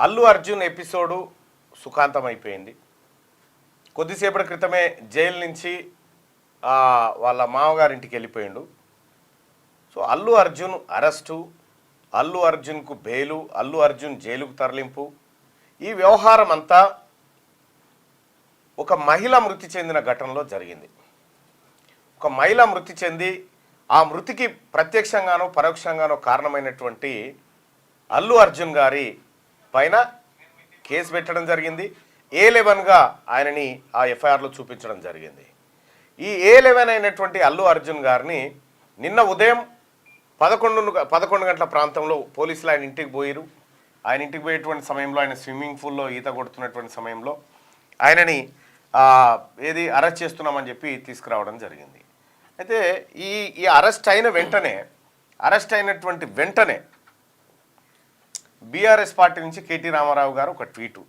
Allu Arjun episode సుఖాంతం అయిపోయింది. కొద్దిసేపటి క్రితమే జైలు నుంచి వాళ్ళ మామగారింటికి వెళ్ళిపోయిండు. సో అల్లు అర్జున్ అరెస్టు, అల్లు అర్జున్కు బెయిలు, అల్లు అర్జున్ జైలుకు తరలింపు, ఈ వ్యవహారం అంతా ఒక మహిళ మృతి చెందిన ఘటనలో జరిగింది. ఒక మహిళ మృతి చెంది ఆ మృతికి ప్రత్యక్షంగానో పరోక్షంగానో కారణమైనటువంటి అల్లు అర్జున్ గారి పైన కేసు పెట్టడం జరిగింది. A11గా ఆయనని ఆ ఎఫ్ఐఆర్లో చూపించడం జరిగింది. ఈ A11 అయినటువంటి అల్లు అర్జున్ గారిని నిన్న ఉదయం 11 గంటల ప్రాంతంలో పోలీసులు ఆయన ఇంటికి పోయారు. ఆయన ఇంటికి పోయేటువంటి సమయంలో ఆయన స్విమ్మింగ్ పూల్లో ఈత కొడుతున్నటువంటి సమయంలో ఆయనని అరెస్ట్ చేస్తున్నామని చెప్పి తీసుకురావడం జరిగింది. అయితే ఈ అరెస్ట్ అయినటువంటి వెంటనే బీఆర్ఎస్ పార్టీ నుంచి కేటీ రామారావు గారు ఒక ట్వీటు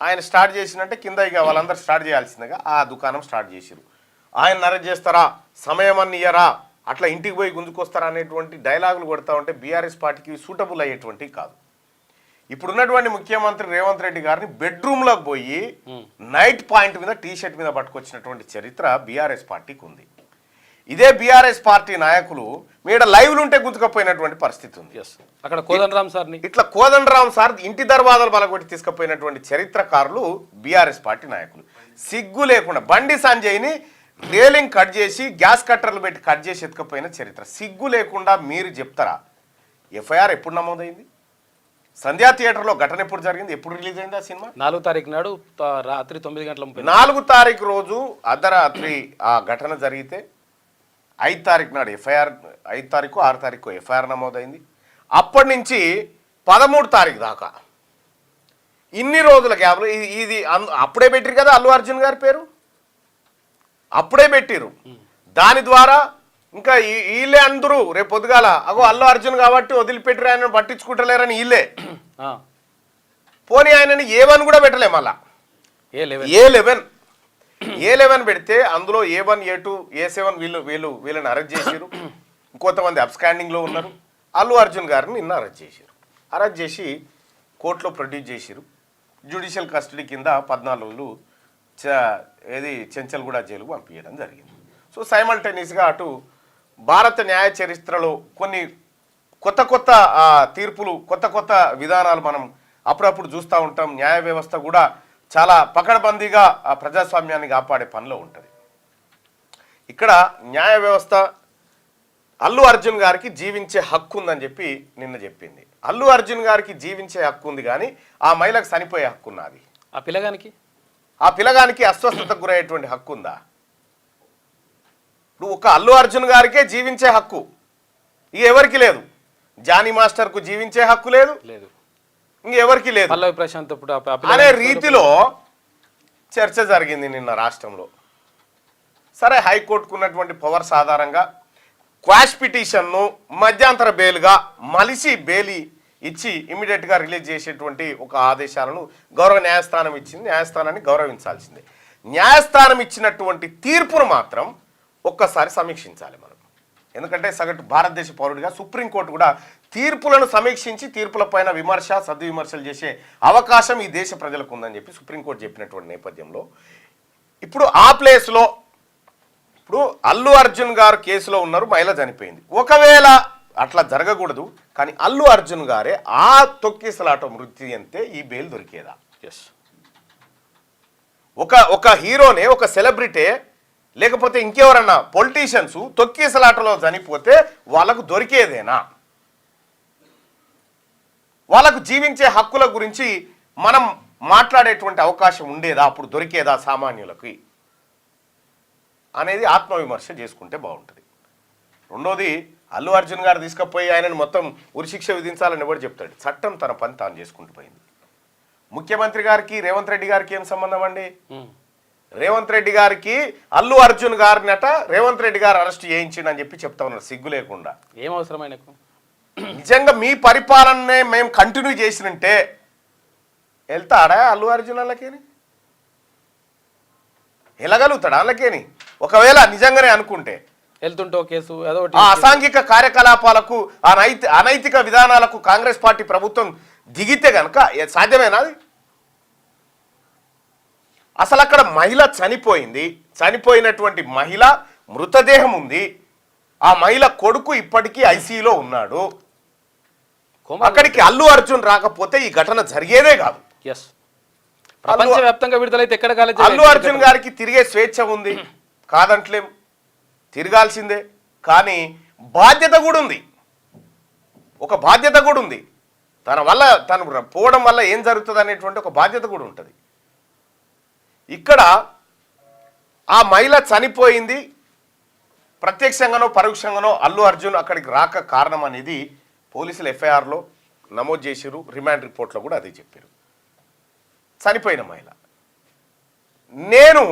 ఆయన స్టార్ట్ చేసినట్టే కింద ఇక వాళ్ళందరూ స్టార్ట్ చేయాల్సిందిగా ఆ దుకాణం స్టార్ట్ చేసిరు. ఆయన అరెస్ట్ చేస్తారా, సమయం అన్ని ఇయ్యరా, అట్లా ఇంటికి పోయి గుంజుకొస్తారా అనేటువంటి డైలాగులు కొడతా ఉంటే బీఆర్ఎస్ పార్టీకి సూటబుల్ అయ్యేటువంటి కాదు. ఇప్పుడున్నటువంటి ముఖ్యమంత్రి రేవంత్ రెడ్డి గారిని బెడ్రూమ్లోకి పోయి నైట్ పాయింట్ మీద టీషర్ట్ మీద పట్టుకొచ్చినటువంటి చరిత్ర బీఆర్ఎస్ పార్టీకి ఉంది. ఇదే బీఆర్ఎస్ పార్టీ నాయకులు మీద లైవ్లు ఉంటే గుంజుకపోయినటువంటి పరిస్థితి ఉంది. అక్కడ కోదండరామ్ సార్ ఇట్లా కోదండరామ్ సార్ ఇంటి దర్వాజాలు బలగొట్టి తీసుకుపోయినటువంటి చరిత్రకారులు బీఆర్ఎస్ పార్టీ నాయకులు. సిగ్గు లేకుండా బండి సంజయ్ని రేలింగ్ కట్ చేసి గ్యాస్ కట్టర్లు పెట్టి కట్ చేసి ఎత్తుకపోయిన చరిత్ర. సిగ్గు లేకుండా మీరు చెప్తారా? ఎఫ్ఐఆర్ ఎప్పుడు నమోదైంది? సంధ్యా థియేటర్లో ఘటన ఎప్పుడు జరిగింది? ఎప్పుడు రిలీజ్ అయింది ఆ సినిమా? 4వ తారీఖు నాడు రాత్రి 9 గంటల 4వ తారీఖు రోజు అర్ధరాత్రి ఆ ఘటన జరిగితే 5వ తారీఖు నాడు 5వ తారీఖు 6వ తారీఖు ఎఫ్ఐఆర్ నమోదైంది. అప్పటి నుంచి 13వ తారీఖు దాకా ఇన్ని రోజుల గ్యాప్లో ఇది అప్పుడే పెట్టిరు కదా అల్లు అర్జున్ గారి పేరు, అప్పుడే పెట్టిరు. దాని ద్వారా ఇంకా వీళ్ళే అందరూ రేపు పొద్దుగాల అల్లు అర్జున్ కాబట్టి వదిలిపెట్టిరు, ఆయన పట్టించుకుంటలేరని వీళ్ళే పోనీ ఆయనని A1 కూడా పెట్టలే. మళ్ళా A11 పెడితే అందులో A1, A2, A7 వీళ్ళని అరెస్ట్ చేసిరు. ఇంకొంతమంది అబ్స్కాండింగ్లో ఉన్నారు. అల్లు అర్జున్ గారిని నిన్న అరెస్ట్ చేశారు. అరెస్ట్ చేసి కోర్టులో ప్రొడ్యూస్ చేసిరు. జ్యుడిషియల్ కస్టడీ కింద 14 రోజులు చెంచల్గూడ జైలుకు పంపించడం జరిగింది. సో సైమల్టేనియస్గా అటు భారత న్యాయ చరిత్రలో కొన్ని కొత్త తీర్పులు, కొత్త విధానాలు మనం అప్పుడప్పుడు చూస్తూ ఉంటాం. న్యాయ వ్యవస్థ కూడా చాలా పకడ్బందీగా ఆ ప్రజాస్వామ్యాన్ని కాపాడే పనిలో ఉంటుంది. ఇక్కడ న్యాయ వ్యవస్థ అల్లు అర్జున్ గారికి జీవించే హక్కు ఉందని చెప్పి నిన్న చెప్పింది. అల్లు అర్జున్ గారికి జీవించే హక్కు ఉంది, కానీ ఆ మహిళకు చనిపోయే హక్కు ఉన్నది. ఆ పిల్లగానికి అస్వస్థతకు గురయ్యేటువంటి హక్కు ఉందా? ఇప్పుడు ఒక అల్లు అర్జున్ గారికే జీవించే హక్కు ఇక ఎవరికి లేదు. జానీ మాస్టర్కు జీవించే హక్కు లేదు, ఇంకెవరికి లేదు అనే రీతిలో చర్చ జరిగింది నిన్న రాష్ట్రంలో. సరే, హైకోర్టుకు ఉన్నటువంటి పవర్స్ ఆధారంగా క్వాష్ పిటిషన్ను మధ్యాంతర బెయిల్గా మలిసి బెయిల్ ఇచ్చి ఇమీడియట్గా రిలీజ్ చేసేటువంటి ఒక ఆదేశాలను గౌరవ న్యాయస్థానం ఇచ్చింది. న్యాయస్థానాన్ని గౌరవించాల్సిందే. న్యాయస్థానం ఇచ్చినటువంటి తీర్పును మాత్రం ఒక్కసారి సమీక్షించాలి మనం. ఎందుకంటే సగటు భారతదేశ పౌరుడిగా సుప్రీంకోర్టు కూడా తీర్పులను సమీక్షించి తీర్పులపైన విమర్శ, సద్విమర్శలు చేసే అవకాశం ఈ దేశ ప్రజలకు ఉందని చెప్పి సుప్రీంకోర్టు చెప్పినటువంటి నేపథ్యంలో ఇప్పుడు ఆ ప్లేస్లో ఇప్పుడు అల్లు అర్జున్ గారు కేసులో ఉన్నారు, మహిళ చనిపోయింది. ఒకవేళ అట్లా జరగకూడదు, కానీ అల్లు అర్జున్ గారే ఆ తొక్కిసలాట మృతి అంతే ఈ బెయిల్ దొరికేదా? ఒక హీరోనే, ఒక సెలబ్రిటీ లేకపోతే ఇంకెవరన్నా పొలిటీషియన్స్ తొక్కిసలాటలో చనిపోతే వాళ్ళకు దొరికేదేనా? వాళ్ళకు జీవించే హక్కుల గురించి మనం మాట్లాడేటువంటి అవకాశం ఉండేదా? అప్పుడు దొరికేదా సామాన్యులకి అనేది ఆత్మవిమర్శ చేసుకుంటే బాగుంటుంది. రెండోది, అల్లు అర్జున్ గారు తీసుకుపోయి ఆయనను మొత్తం ఉరిశిక్ష విధించాలని ఎవరు చెప్తాడు? చట్టం తన పని తాను చేసుకుంటూ పోయింది. ముఖ్యమంత్రి గారికి రేవంత్ రెడ్డి గారికి ఏం సంబంధం అండి? రేవంత్ రెడ్డి గారికి అల్లు అర్జున్ గారినట రేవంత్ రెడ్డి గారు అరెస్ట్ చేయించిండు అని చెప్పి చెప్తా ఉన్నారు సిగ్గు లేకుండా. ఏం అవసరమైన నిజంగా మీ పరిపాలననే మేము కంటిన్యూ చేసినంటే వెళ్తాడా అల్లు అర్జున్ వాళ్ళకేని? వెళ్ళగలుగుతాడా వాళ్ళకేని? ఒకవేళ నిజంగానే అనుకుంటే వెళ్తుంటో కేసు అసాంఘిక కార్యకలాపాలకు అనైతిక విధానాలకు కాంగ్రెస్ పార్టీ ప్రభుత్వం దిగితే కనుక సాధ్యమేనా అది? అసలు అక్కడ మహిళ చనిపోయింది, చనిపోయినటువంటి మహిళ మృతదేహం ఉంది, ఆ మహిళ కొడుకు ఇప్పటికీ ఐసీయూలో ఉన్నాడు. అక్కడికి అల్లు అర్జున్ రాకపోతే ఈ ఘటన జరిగేదే కాదు. ప్రపంచవ్యాప్తంగా విడుదలైతే ఎక్కడ కాలేదు. అల్లు అర్జున్ గారికి తిరిగే స్వేచ్ఛ ఉంది, కాదంటలేం, తిరగాల్సిందే. కానీ బాధ్యత కూడా ఉంది, ఒక బాధ్యత కూడా ఉంది. తను పోవడం వల్ల ఏం జరుగుతుంది అనేటువంటి ఒక బాధ్యత కూడా ఉంటుంది. ఇక్కడ ఆ మహిళ చనిపోయింది, ప్రత్యక్షంగానో పరోక్షంగానో అల్లు అర్జున్ అక్కడికి రాక కారణం అనేది పోలీసులు ఎఫ్ఐఆర్లో నమోదు చేసిరు, రిమాండ్ రిపోర్ట్లో కూడా అదే చెప్పారు. చనిపోయిన మహిళ, నేను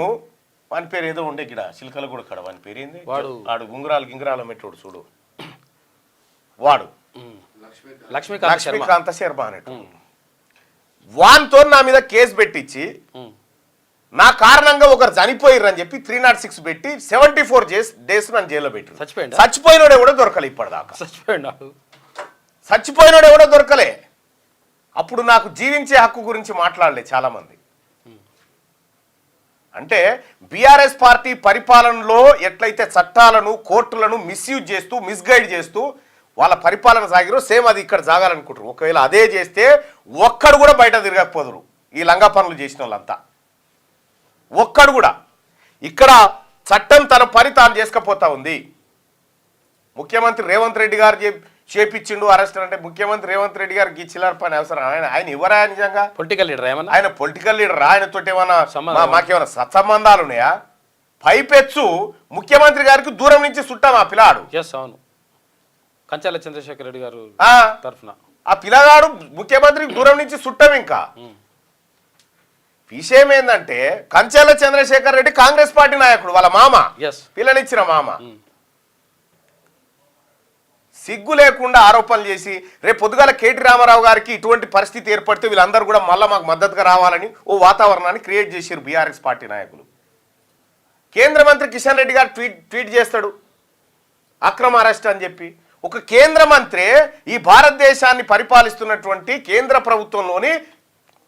వాని పేరు ఏదో ఉండే గిడ చిలకల కూడా కడ, వాని పేరు ఏంది, వాడు గింగరాలు మెట్టోడు చూడు, వాడు లక్ష్మీకాంత శర్మ అనేట్టు, వాన్తో నా మీద కేసు పెట్టించి నా కారణంగా ఒకరు చనిపోయారు అని చెప్పి 306 పెట్టి 74 days నన్ను జైల్లో పెట్టారు. చచ్చిపోయినోడే కూడా దొరకలే ఇప్పటిదాకా. చచ్చిపోయినోడే కూడా దొరకలే. అప్పుడు నాకు జీవించే హక్కు గురించి మాట్లాడలే చాలా మంది. అంటే బీఆర్ఎస్ పార్టీ పరిపాలనలో ఎట్లయితే చట్టాలను కోర్టులను మిస్యూజ్ చేస్తూ మిస్గైడ్ చేస్తూ వాళ్ళ పరిపాలన సాగిరో సేమ్ అది ఇక్కడ సాగాలనుకుంటారు. ఒకవేళ అదే చేస్తే ఒక్కడు కూడా బయట తిరగకపోదురు ఈ లంగా పనులు చేసిన వాళ్ళంతా, ఒక్కడు కూడా. ఇక్కడ చట్టం తన పని తాను చేసుకపోతా ఉంది. ముఖ్యమంత్రి రేవంత్ రెడ్డి గారు చేపించిండు అరెస్ట్ అంటే ముఖ్యమంత్రి రేవంత్ రెడ్డి గారికి చిల్లర పని అవసరం? ఆయన ఎవరా నిజంగా? పొలిటికల్ లీడర్ ఏమన్నా? ఆయన పొలిటికల్ లీడర్. ఆయనతో ఏమన్నా మాకేమైనా సత్సంబంధాలు ఉన్నాయా? పైపెచ్చు ముఖ్యమంత్రి గారికి దూరం నుంచి చుట్టాం ఆ పిల్లాడు. అవును, కంచాల చంద్రశేఖర్ రెడ్డి గారు తరఫున ఆ పిల్లగాడు ముఖ్యమంత్రికి దూరం నుంచి చుట్టాం. ఇంకా విషయం ఏంటంటే కంచాల చంద్రశేఖర్ రెడ్డి కాంగ్రెస్ పార్టీ నాయకుడు, వాళ్ళ మామ, పిల్లనిచ్చిన మామ. సిగ్గు లేకుండా ఆరోపణలు చేసి రేపు పొద్దుగాల కేటీ రామారావు గారికి ఇటువంటి పరిస్థితి ఏర్పడితే వీళ్ళందరూ కూడా మళ్ళీ మాకు మద్దతుగా రావాలని ఓ వాతావరణాన్ని క్రియేట్ చేశారు బీఆర్ఎస్ పార్టీ నాయకులు. కేంద్ర మంత్రి కిషన్ రెడ్డి గారు ట్వీట్ చేస్తాడు అక్రమ అరెస్ట్ అని చెప్పి. ఒక కేంద్ర మంత్రి ఈ భారతదేశాన్ని పరిపాలిస్తున్నటువంటి కేంద్ర ప్రభుత్వంలోని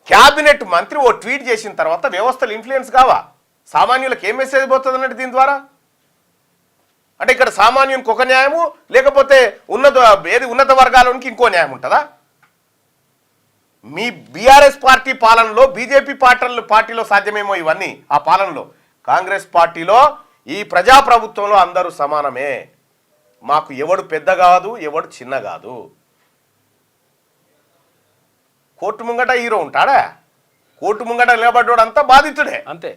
క్యాబినెట్ మంత్రి ఓ ట్వీట్ చేసిన తర్వాత వ్యవస్థలు ఇన్ఫ్లుయెన్స్ కావా? సామాన్యులకు ఏం మెసేజ్ పోతుంది అన్నట్టు దీని ద్వారా? అంటే ఇక్కడ సామాన్యునికి ఒక న్యాయము, లేకపోతే ఉన్నత వర్గాలకి ఇంకో న్యాయం ఉంటుందా? మీ బీఆర్ఎస్ పార్టీ పాలనలో బీజేపీ పార్టీలో సాధ్యమేమో ఇవన్నీ. ఆ పాలనలో కాంగ్రెస్ పార్టీలో ఈ ప్రజాప్రభుత్వంలో అందరూ సమానమే. మాకు ఎవడు పెద్ద కాదు, ఎవడు చిన్న కాదు. కోర్టు ముంగట హీరో ఉంటాడా? కోర్టు ముంగట నిలబడ్డాడు అంతా బాధితుడే అంతే.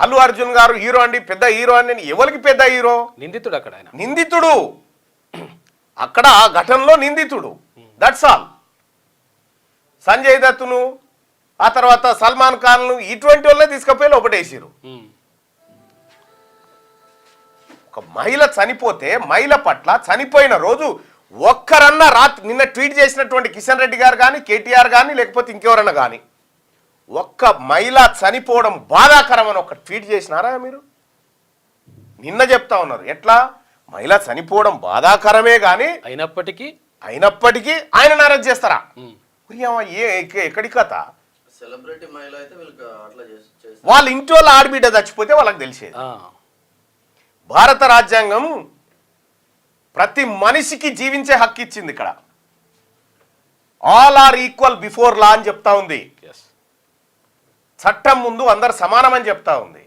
అల్లు అర్జున్ గారు హీరో అండి, పెద్ద హీరో అండి. ఎవరికి పెద్ద హీరో? నిందితుడు. అక్కడ ఆయన నిందితుడు, అక్కడ ఆ ఘటనలో నిందితుడు. That's all. సంజయ్ దత్తును ఆ తర్వాత సల్మాన్ ఖాన్ను ఇటువంటి వాళ్ళే తీసుకుపోయి లోపటేసారు. ఒక మహిళ చనిపోతే మహిళ పట్ల చనిపోయిన రోజు ఒక్కరన్నా నిన్న ట్వీట్ చేసినటువంటి కిషన్ రెడ్డి గారు కానీ, కేటీఆర్ కానీ, లేకపోతే ఇంకెవరన్నా కానీ ఒక్క మహిళ చనిపోవడం బాధాకరం అని ఒక ట్వీట్ చేసినారా మీరు? నిన్న చెప్తా ఉన్నారు ఎట్లా మహిళ చనిపోవడం బాధాకరమే కానీ అయినప్పటికీ ఆయన అరెస్ట్ చేస్తారా? ఎక్కడి కథ? వాళ్ళ ఇంటి వాళ్ళ ఆడబిడ్డ చచ్చిపోతే వాళ్ళకి తెలిసేది. భారత రాజ్యాంగం ప్రతి మనిషికి జీవించే హక్కు ఇచ్చింది. ఇక్కడ all are equal before law అని చెప్తా ఉంది. చట్టం ముందు అందరు సమానమని చెప్తా ఉంది.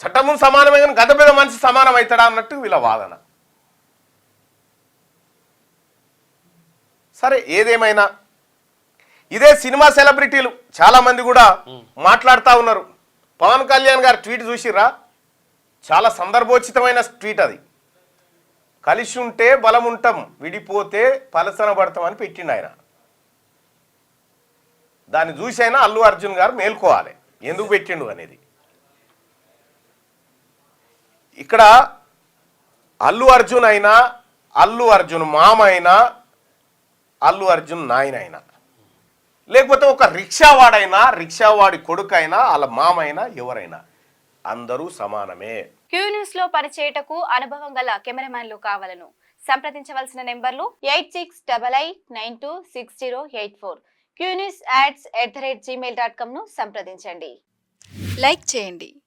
చట్టం ముందు సమానమే కానీ గత పెద్ద మనిషి సమానం అవుతాడా అన్నట్టు వీళ్ళ వాదన. సరే, ఏదేమైనా ఇదే సినిమా సెలబ్రిటీలు చాలా మంది కూడా మాట్లాడుతూ ఉన్నారు. పవన్ కళ్యాణ్ గారు ట్వీట్ చూసిర్రా? చాలా సందర్భోచితమైన ట్వీట్ అది. కలిసి ఉంటే బలం ఉంటాం, విడిపోతే పలసన పడతాం అని పెట్టిండు ఆయన. దాన్ని చూసైనా అల్లు అర్జున్ గారు మేల్కోవాలి ఎందుకు పెట్టిండు అనేది. ఇక్కడ అల్లు అర్జున్ అయినా, అల్లు అర్జున్ మామ అయినా, అల్లు అర్జున్ నాయన అయినా, లేకపోతే ఒక రిక్షావాడైనా, రిక్షావాడి కొడుకైనా, వాళ్ళ మామ అయినా, ఎవరైనా అందరూ సమానమే. క్యూ న్యూస్ లో పనిచేయటకు అనుభవం గల కెమెరామెన్లు కావాలను. సంప్రదించవలసిన నెంబర్లు 8688926084, qnewsads@gmail.com ను సంప్రదించండి. లైక్ చేయండి.